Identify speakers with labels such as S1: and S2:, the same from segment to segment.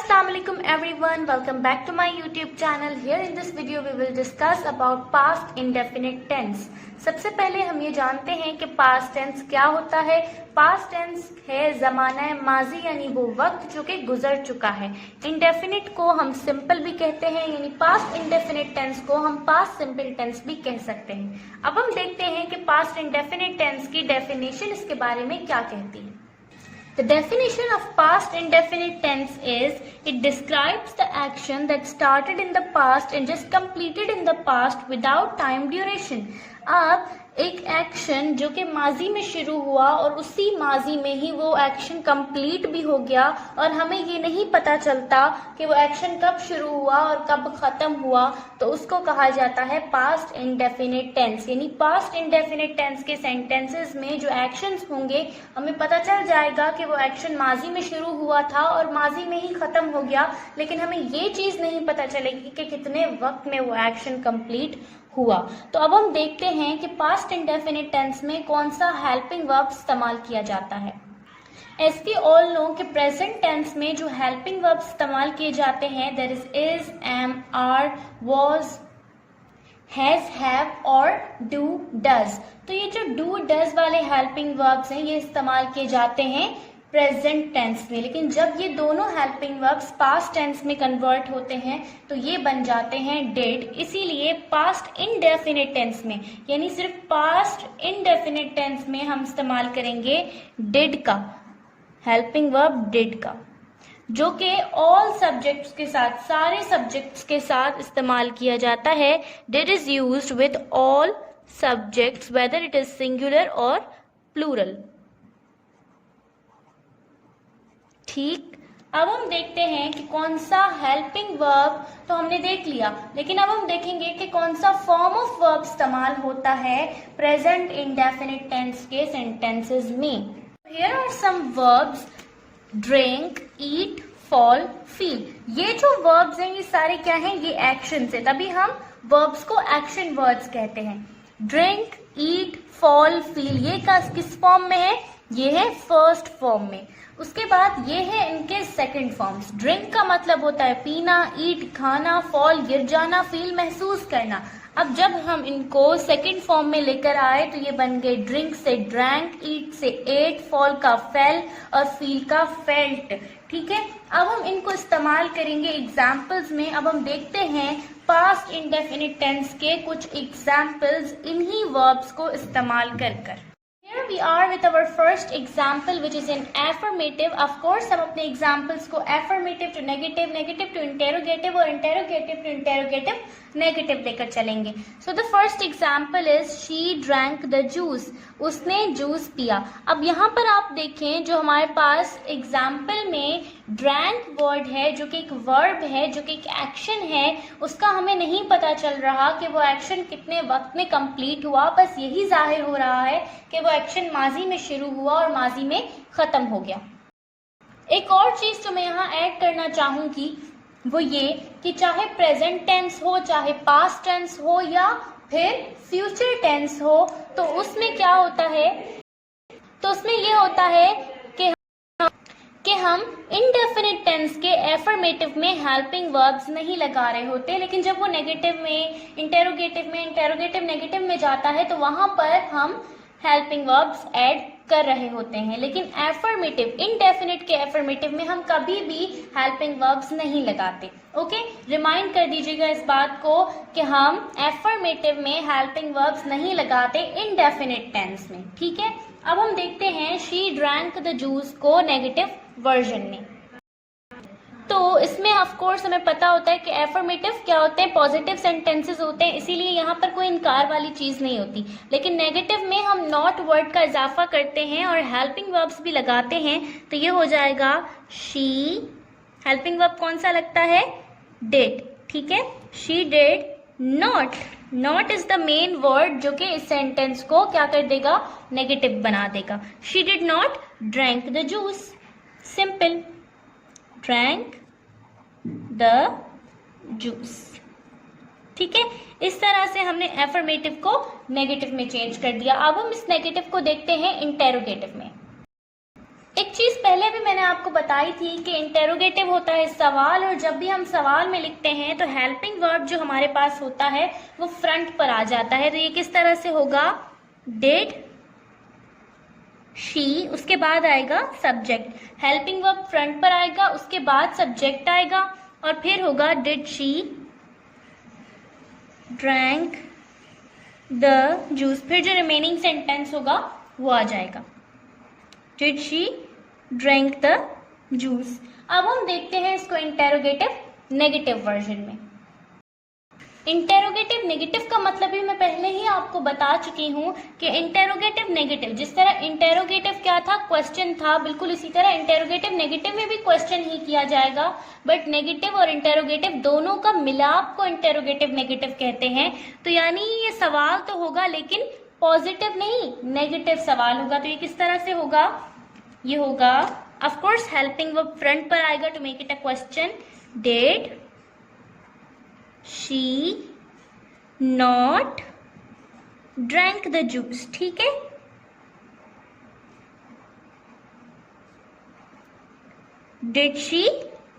S1: Assalamualaikum everyone, welcome back to my YouTube channel. Here in this video we will discuss about past indefinite tense. सबसे पहले हम ये जानते हैं कि past tense क्या होता है। past tense है ज़माना माजी यानी वो वक्त जो कि गुजर चुका है। indefinite को हम simple भी कहते हैं यानी past indefinite tense को हम past simple tense भी कह सकते हैं। अब हम देखते हैं कि past indefinite tense की definition इसके बारे में क्या कहती है। The definition of past indefinite tense is it describes the action that started in the past and just completed in the past without time duration. अब एक एक्शन जो कि माजी में शुरू हुआ और उसी माजी में ही वो एक्शन कंप्लीट भी हो गया और हमें ये नहीं पता चलता कि वो एक्शन कब शुरू हुआ और कब खत्म हुआ, तो उसको कहा जाता है पास्ट इंडेफिनिट टेंस। यानी पास्ट इंडेफिनिट टेंस के सेंटेंसेस में जो एक्शंस होंगे हमें पता चल जाएगा कि वो एक्शन माजी में शुरू हुआ था और माजी में ही खत्म हो गया, लेकिन हमें ये चीज नहीं पता चलेगी कि कितने वक्त में वो एक्शन कंप्लीट हुआ। तो अब हम देखते हैं कि पास्ट इंडेफिनिट टेंस में कौन सा हेल्पिंग वर्ब इस्तेमाल किया जाता है। एज वी ऑल नो कि प्रेजेंट टेंस में जो हेल्पिंग वर्ब इस्तेमाल किए जाते हैं there is, am, are, was, has, have और डू, डज। तो ये जो डू, डज वाले हेल्पिंग वर्ब्स हैं ये इस्तेमाल किए जाते हैं प्रेजेंट टेंस में, लेकिन जब ये दोनों हेल्पिंग वर्ब्स पास्ट टेंस में कन्वर्ट होते हैं तो ये बन जाते हैं डिड। इसीलिए पास्ट इनडेफिनिट टेंस में यानी सिर्फ पास्ट इनडेफिनिट टेंस में हम इस्तेमाल करेंगे डिड का, हेल्पिंग वर्ब डिड का, जो कि ऑल सब्जेक्ट्स के साथ, सारे सब्जेक्ट्स के साथ इस्तेमाल किया जाता है। Did is used with all subjects whether it is singular और प्लूरल। ठीक, अब हम देखते हैं कि कौन सा हेल्पिंग वर्ब तो हमने देख लिया, लेकिन अब हम देखेंगे कि कौन सा फॉर्म ऑफ वर्ब इस्तेमाल होता है प्रेजेंट इंडेफिनिट टेंस के सेंटेंसेस में। Here are some verbs, drink, eat, fall, feel. ये जो वर्ब्स हैं ये सारे क्या हैं, ये एक्शंस है, तभी हम वर्ब्स को एक्शन वर्ड्स कहते हैं। ड्रिंक, ईट, फॉल, फील ये किस फॉर्म में है, ये है फर्स्ट फॉर्म में। उसके बाद ये है इनके सेकंड फॉर्म्स। ड्रिंक का मतलब होता है पीना, ईट खाना, फॉल गिर जाना, फील महसूस करना। अब जब हम इनको सेकंड फॉर्म में लेकर आए तो ये बन गए ड्रिंक से ड्रैंक, ईट से एट, फॉल का फेल और फील का फेल्ट। ठीक है, अब हम इनको इस्तेमाल करेंगे एग्जाम्पल्स में। अब हम देखते हैं पास्ट इंडेफिनिट टेंस के कुछ एग्जाम्पल्स इन्हीं वर्ब्स को इस्तेमाल कर। Here we are with our first example which is in affirmative. Of course हम अपने examples को affirmative to negative, negative to interrogative और interrogative to interrogative negative लेकर चलेंगे। So the first example is she drank the juice. उसने juice पिया। अब यहाँ पर आप देखें जो हमारे पास एग्जाम्पल में drank वर्ड है जो कि एक वर्ब है, जो कि एक एक्शन है, उसका हमें नहीं पता चल रहा कि वो एक्शन कितने वक्त में कंप्लीट हुआ। बस यही जाहिर हो रहा है कि वो एक्शन माजी में शुरू हुआ और माजी में खत्म हो गया। एक और चीज जो मैं यहाँ ऐड करना चाहूंगी वो ये कि चाहे प्रेजेंट टेंस हो, चाहे पास्ट टेंस हो या फिर फ्यूचर टेंस हो, तो उसमें क्या होता है, तो उसमें ये होता है कि हम इनडेफिनिट टेंस के एफर्मेटिव में हेल्पिंग वर्ब्स नहीं लगा रहे होते, लेकिन जब वो नेगेटिव में, इंटेरोगेटिव नेगेटिव में जाता है तो वहां पर हम हेल्पिंग वर्ब्स ऐड कर रहे होते हैं। लेकिन एफर्मेटिव, इनडेफिनिट के एफर्मेटिव में हम कभी भी हेल्पिंग वर्ब्स नहीं लगाते। ओके, रिमाइंड कर दीजिएगा इस बात को कि हम एफर्मेटिव में हेल्पिंग वर्ब्स नहीं लगाते इनडेफिनिट टेंस में। ठीक है, अब हम देखते हैं शी ड्रैंक द जूस को नेगेटिव वर्जन में। तो इसमें ऑफ कोर्स हमें पता होता है कि एफर्मेटिव क्या होते हैं, पॉजिटिव सेंटेंसेस होते हैं, इसीलिए यहाँ पर कोई इनकार वाली चीज नहीं होती। लेकिन नेगेटिव में हम नॉट वर्ड का इजाफा करते हैं और हेल्पिंग वर्ब्स भी लगाते हैं, तो ये हो जाएगा शी, हेल्पिंग वर्ब कौन सा लगता है, डिड। ठीक है, she did not, not is the main word जो कि इस सेंटेंस को क्या कर देगा, नेगेटिव बना देगा। She did not drank the juice, simple, drank the juice. ठीक है, इस तरह से हमने एफर्मेटिव को नेगेटिव में चेंज कर दिया। अब हम इस नेगेटिव को देखते हैं इंटेरोगेटिव में। एक चीज पहले भी मैंने आपको बताई थी कि इंटेरोगेटिव होता है सवाल, और जब भी हम सवाल में लिखते हैं तो हेल्पिंग वर्ब जो हमारे पास होता है वो फ्रंट पर आ जाता है। तो ये किस तरह से होगा, डिड शी, उसके बाद आएगा सब्जेक्ट, हेल्पिंग वर्ब फ्रंट पर आएगा, उसके बाद सब्जेक्ट आएगा और फिर होगा did she drank the juice, फिर जो रिमेनिंग सेंटेंस होगा वो आ जाएगा, did she drank the juice. अब हम देखते हैं इसको इंटेरोगेटिव नेगेटिव वर्जन में। इंटेरोगेटिव नेगेटिव का मतलब भी मैं पहले ही आपको बता चुकी हूँ कि इंटेरोगेटिव नेगेटिव, जिस तरह इंटेरोगेटिव क्या था, क्वेश्चन था, बिल्कुल इसी तरह इंटेरोगेटिव नेगेटिव में भी क्वेश्चन ही किया जाएगा, बट नेगेटिव और इंटेरोगेटिव दोनों का मिलाप को इंटेरोगेटिव नेगेटिव कहते हैं। तो यानी ये सवाल तो होगा लेकिन पॉजिटिव नहीं, नेगेटिव सवाल होगा। तो ये किस तरह से होगा, ये होगा of course helping verb front पर आएगा to make it a question, did she not drank the juice, ठीक है। Did she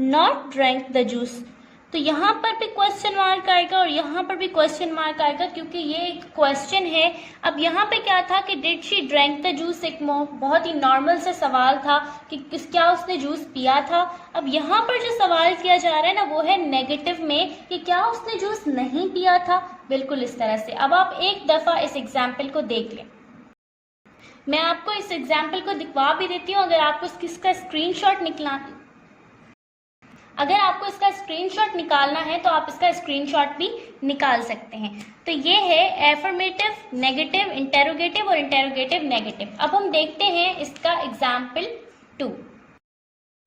S1: not drank the juice, तो यहां पर भी क्वेश्चन मार्क आएगा और यहां पर भी क्वेश्चन मार्क आएगा क्योंकि ये एक क्वेश्चन है। अब यहाँ पे क्या था कि did she drank the juice एक बहुत ही नॉर्मल सा सवाल था कि क्या उसने जूस पिया था। अब यहाँ पर जो सवाल किया जा रहा है ना वो है नेगेटिव में कि क्या उसने जूस नहीं पिया था, बिल्कुल इस तरह से। अब आप एक दफा इस एग्जाम्पल को देख लें, मैं आपको इस एग्जाम्पल को दिखवा भी देती हूँ। अगर आपको इसका स्क्रीनशॉट निकालना है तो आप इसका स्क्रीनशॉट भी निकाल सकते हैं। तो ये है एफर्मेटिव नेगेटिव, इंटेरोगेटिव और इंटेरोगेटिव नेगेटिव। अब हम देखते हैं इसका example 2।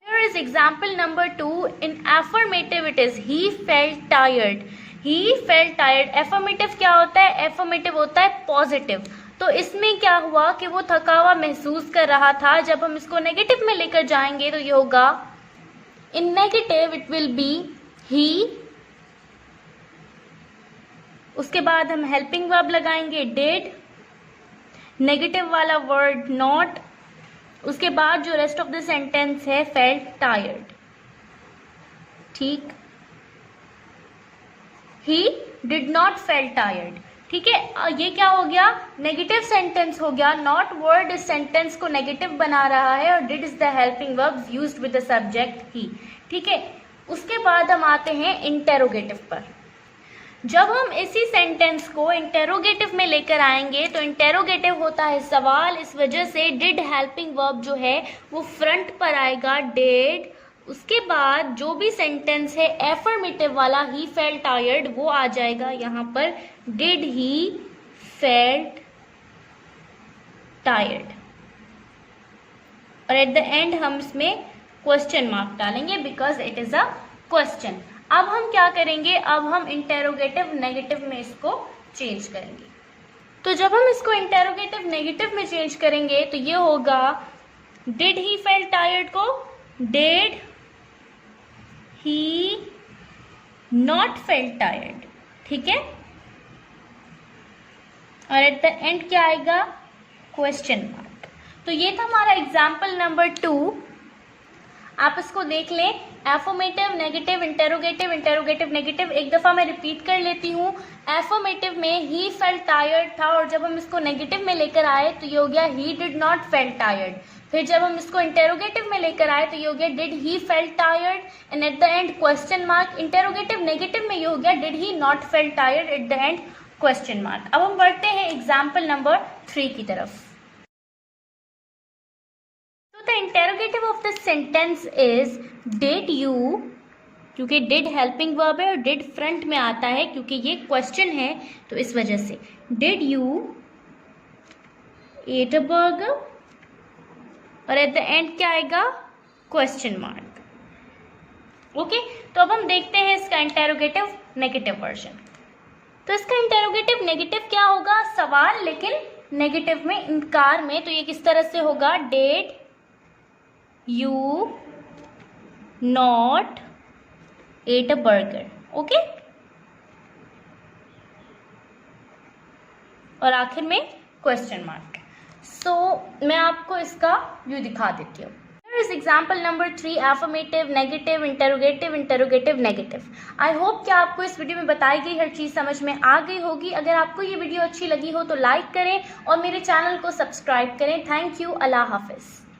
S1: Here is example number 2. In affirmative it is he felt tired. He felt tired. Affirmative क्या होता है, affirmative होता है पॉजिटिव। तो इसमें क्या हुआ कि वो थका हुआ महसूस कर रहा था। जब हम इसको नेगेटिव में लेकर जाएंगे तो ये होगा, in negative it will be he, उसके बाद हम हेल्पिंग वर्ब लगाएंगे did, नेगेटिव वाला वर्ड not, उसके बाद जो रेस्ट ऑफ द सेंटेंस है felt tired, ठीक। he did not felt tired, ठीक है। ये क्या हो गया, नेगेटिव सेंटेंस हो गया। नॉट वर्ड इस सेंटेंस को नेगेटिव बना रहा है और did is the helping verb used with the subject he, ठीक है। उसके बाद हम आते हैं इंटेरोगेटिव पर। जब हम इसी सेंटेंस को इंटेरोगेटिव में लेकर आएंगे तो इंटेरोगेटिव होता है सवाल, इस वजह से डिड हेल्पिंग वर्ब जो है वो फ्रंट पर आएगा, डिड। उसके बाद जो भी सेंटेंस है एफर्मेटिव वाला, ही फेल्ट टायर्ड, वो आ जाएगा यहाँ पर, डिड ही फेल्ट टायर्ड। और एट द एंड हम इसमें क्वेश्चन मार्क डालेंगे because it is a question. अब हम क्या करेंगे, अब हम इंटेरोगेटिव नेगेटिव में इसको चेंज करेंगे। तो जब हम इसको इंटेरोगेटिव नेगेटिव में चेंज करेंगे तो ये होगा, डिड ही फेल्ट टायर्ड को did he not felt tired, ठीक है। और एट द एंड क्या आएगा, क्वेश्चन मार्क। तो ये था हमारा एग्जाम्पल नंबर 2। आप इसको देख लें, affirmative negative interrogative interrogative negative. एक दफा मैं रिपीट कर लेती हूँ। एफर्मेटिव में ही फेल्ट टायर्ड था और जब हम इसको नेगेटिव में लेकर आए तो ये हो गया he did not felt tired. फिर जब हम इसको इंटेरोगेटिव में लेकर आए तो ये हो गया did he felt tired, and at the end question mark. Interrogative negative में ये हो गया did he not felt tired, at the end question mark. अब हम बढ़ते हैं एग्जाम्पल नंबर 3 की तरफ। The interrogative of the sentence is did you, क्योंकि did helping verb है और did front में आता है क्योंकि ये question है, तो इस वजह से did you eat a burger, और at the end क्या आएगा, question mark, ओके। तो अब हम देखते हैं इसका इंटेरोगेटिव नेगेटिव वर्जन। तो इसका इंटेरोगेटिव नेगेटिव क्या होगा, सवाल लेकिन नेगेटिव में, इनकार में। तो ये किस तरह से होगा, did you not ate a burger, okay. और आखिर में क्वेश्चन मार्क। सो मैं आपको इसका व्यू दिखा देती हूँ। is example number 3, affirmative, negative, interrogative, interrogative, negative. I hope कि आपको इस वीडियो में बताई गई हर चीज़ समझ में आ गई होगी। अगर आपको ये वीडियो अच्छी लगी हो तो लाइक करें और मेरे चैनल को सब्सक्राइब करें। Thank you. अल्लाह हाफिज़।